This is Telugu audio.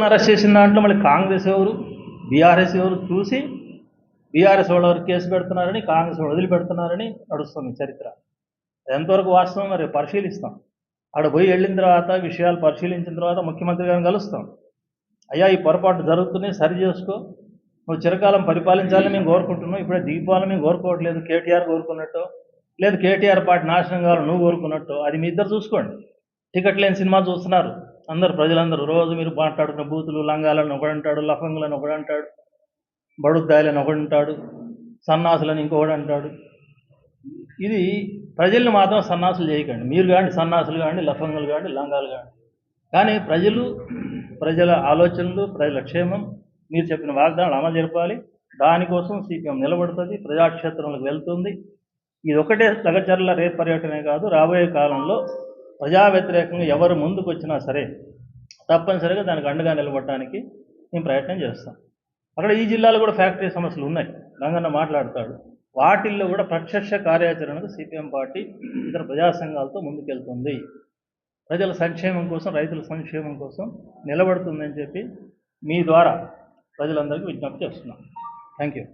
అరెస్ట్ చేసిన దాంట్లో మళ్ళీ కాంగ్రెస్ ఎవరు బీఆర్ఎస్ ఎవరు చూసి బీఆర్ఎస్ వాళ్ళు ఎవరు కేసు పెడుతున్నారని కాంగ్రెస్ వాళ్ళు వదిలిపెడుతున్నారని నడుస్తుంది చరిత్ర. ఎంతవరకు వాస్తవం మరి పరిశీలిస్తాం. అక్కడ పోయి వెళ్ళిన తర్వాత విషయాలు పరిశీలించిన తర్వాత ముఖ్యమంత్రి గారిని కలుస్తాం. అయ్యా ఈ పొరపాటు జరుగుతున్నాయి, సరి చేసుకో, నువ్వు చిరకాలం పరిపాలించాలని మేము కోరుకుంటున్నావు, ఇప్పుడే దిగిపోవాలని మేము కోరుకోవట్లేదు, కేటీఆర్ కోరుకున్నట్టు లేదు కేటీఆర్ పార్టీ నాశనం కావాలని నువ్వు కోరుకున్నట్టు, అది మీ ఇద్దరు చూసుకోండి. టికెట్ లేని సినిమా చూస్తున్నారు అందరు ప్రజలందరూ. రోజు మీరు మాట్లాడుకున్న బూతులు లంగాలని ఒకడంటాడు, లఫంగులని ఒకడంటాడు, బడుద్దాయలని ఒకడంటాడు, సన్నాసులని ఇంకొకడు అంటాడు. ఇది ప్రజల్ని మాత్రం సన్నాసులు చేయకండి. మీరు కానీ సన్నాసులు కానీ లఫంగులు కానీ లంగాలు కానీ. కానీ ప్రజల ఆలోచనలు, ప్రజల క్షేమం, మీరు చెప్పిన వాగ్దానాలు అమలు జరపాలి. దానికోసం సిపిఎం నిలబడుతుంది, ప్రజాక్షేత్రంలోకి వెళ్తుంది. ఇది ఒకటే లగచర్ల రేపు పర్యటనే కాదు, రాబోయే కాలంలో ప్రజా వ్యతిరేకంగా ఎవరు ముందుకు వచ్చినా సరే తప్పనిసరిగా దానికి అండగా నిలబడటానికి మేము ప్రయత్నం చేస్తాం. అక్కడ ఈ జిల్లాలో కూడా ఫ్యాక్టరీ సమస్యలు ఉన్నాయి, రంగన్న మాట్లాడతాడు. వాటిల్లో కూడా ప్రత్యక్ష కార్యాచరణకు సిపిఎం పార్టీ ఇతర ప్రజా సంఘాలతో ముందుకెళ్తుంది. ప్రజల సంక్షేమం కోసం, రైతుల సంక్షేమం కోసం నిలబడుతుందని చెప్పి మీ ద్వారా ప్రజలందరికీ విజ్ఞప్తి చేస్తున్నాం. Thank you.